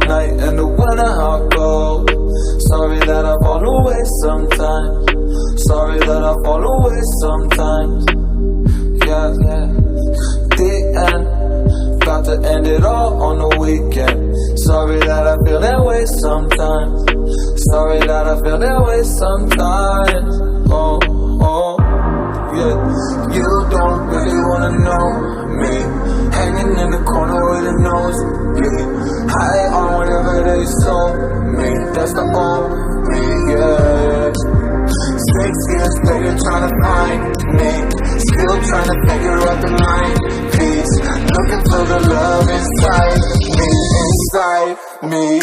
night and the winter hot cold. Sorry that I fall away sometimes. Sorry that I fall away sometimes. Yeah, yeah. The end. About to end it all on the weekend. Sorry that I feel that way sometimes. Sorry that I feel that way sometimes. Oh, oh, yeah. You don't really wanna know me. Hanging in the corner with a nosebleed. High on whatever they sold me. That's the old me, yeah. 6 years later trying to find me. Still trying to figure out the mind piece. Looking for the love inside me,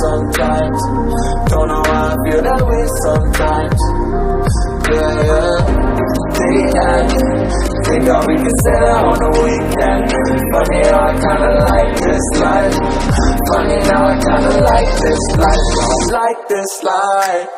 sometimes. Don't know why I feel that way sometimes. Yeah, yeah. Think all we can say that on the weekend. Funny how I kinda like this life. Funny how I kinda like this life. Like this life.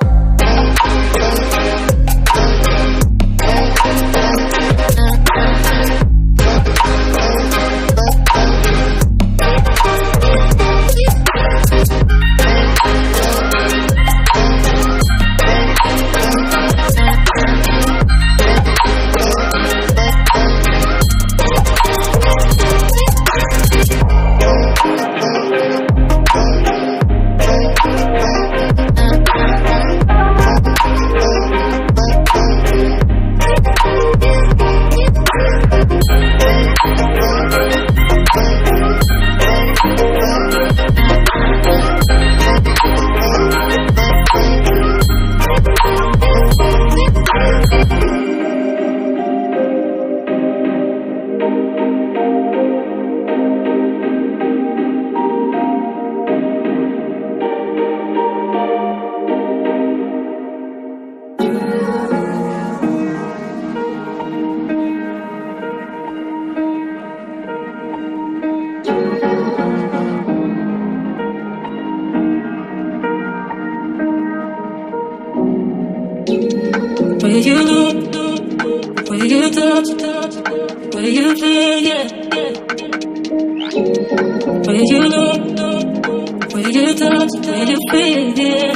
Where you look, where you touch, where you feel, yeah. Where you look, where you touch, where you feel, yeah.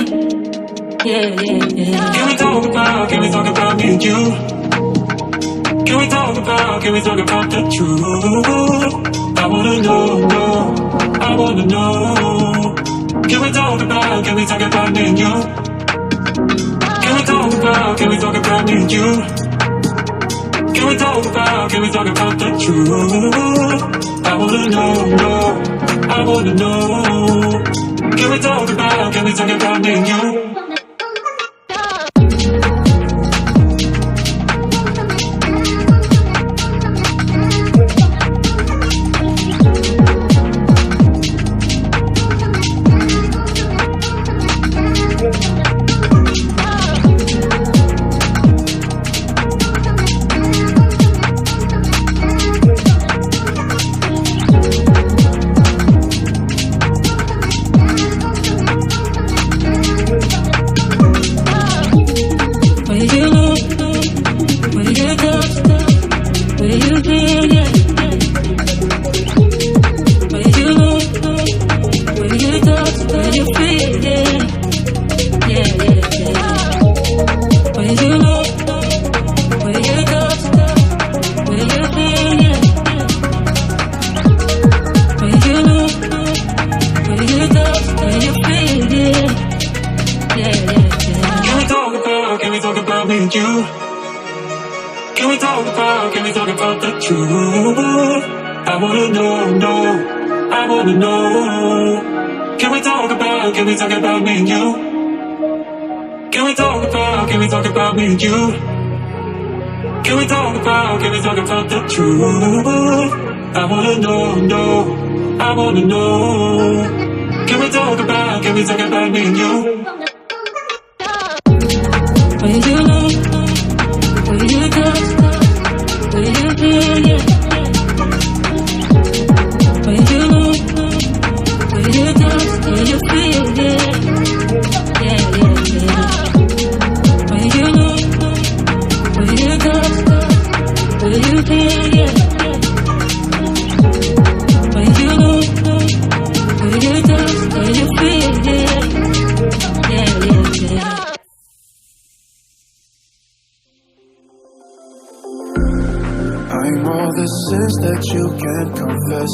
Yeah, yeah, yeah. Can we talk about me and you? Can we talk about the truth? I wanna know, I wanna know. Can we talk about me and you? Can we talk about me and you? Can we talk about the truth? I wanna know, I wanna know. Can we talk about me and you? and you? Can we talk about the truth? I wanna know, I wanna know. Can we talk about me and you? Can we talk about me and you? Can we talk about the truth? I wanna know, I wanna know. Can we talk about me and you? Will you love? Will you touch? Will you feel? Yeah. Will you love? Will you touch? Will you feel? Yeah. Yeah, yeah, yeah. Will you love? Will you touch? Will you feel? Yeah. Will you love? Will you touch? Will you feel? Yeah. Yeah, yeah, yeah. I'm all the sins that you can't confess.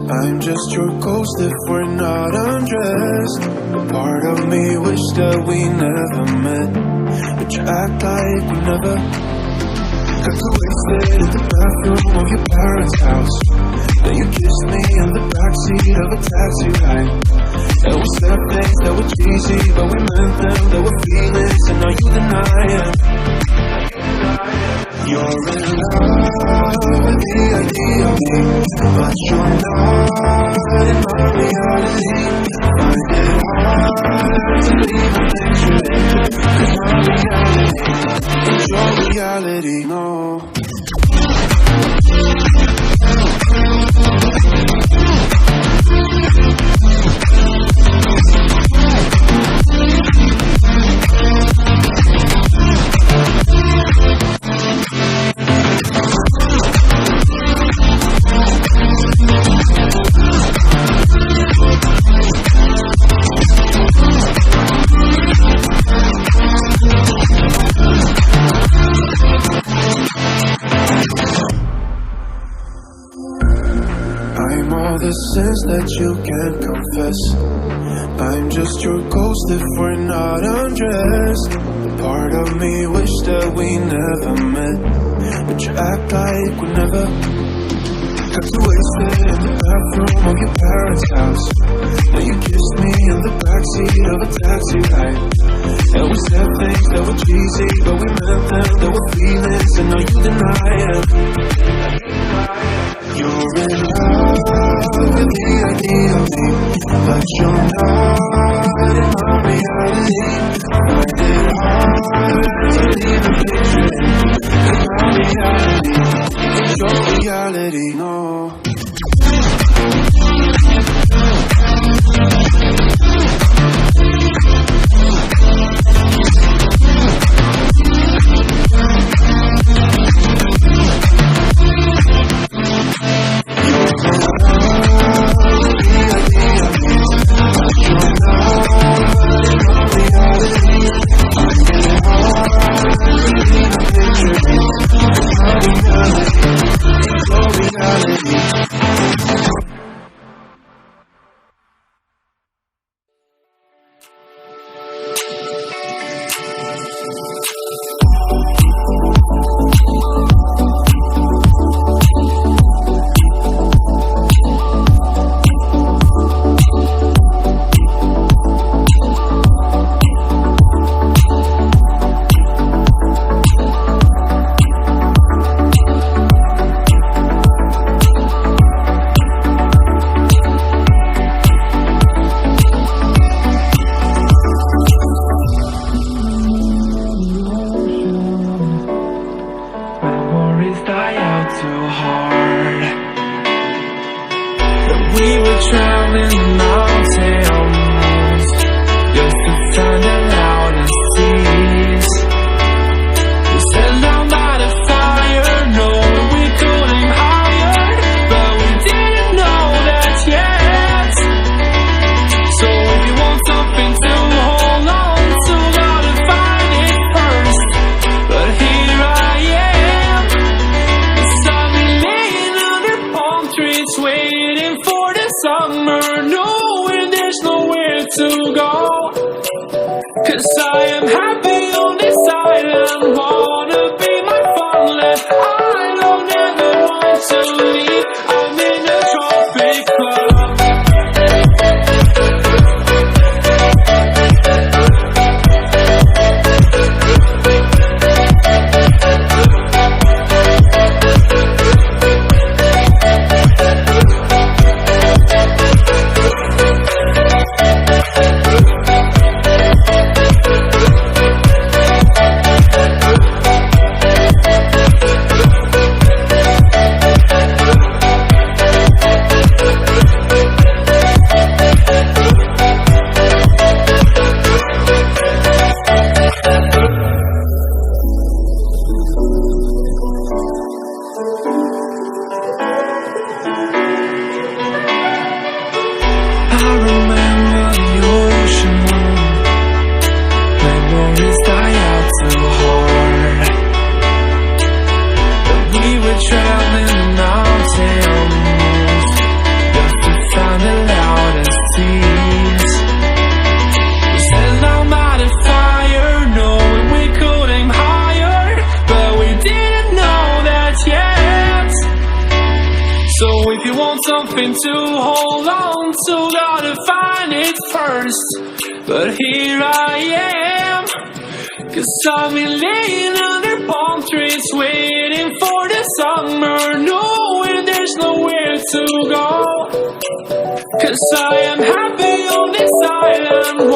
I'm just your ghost if we're not undressed. A part of me wish that we never met, but you act like we never. Got too wasted in the bathroom of your parents' house. Then you kissed me in the backseat of a taxi ride. And we said things that were cheesy, but we meant them. There were feelings, and now you deny it. You're in love with the idea of me, but you're not in my reality. Find it hard to leave a picture in, 'cause my reality is your reality, no. I'm all the sins that you can't confess. I'm just your ghost if we're not undressed. Part of me wish that we never met, but you act like we never. Got too wasted in the bathroom of your parents' house. Then you kissed me in the backseat of a taxi ride. And we said things that were cheesy, but we meant them. There were feelings, and now you deny it. You're in love with the idea of me, but you're not in my reality. Find it hard to leave a picture in, 'cause my reality is your reality, no. Cause I am happy on this island. I'm in a trophy club. Something to hold on to, gotta find it first. But here I am, 'cause I've been laying under palm trees, waiting for the summer, knowing there's nowhere to go. 'Cause I am happy on this island.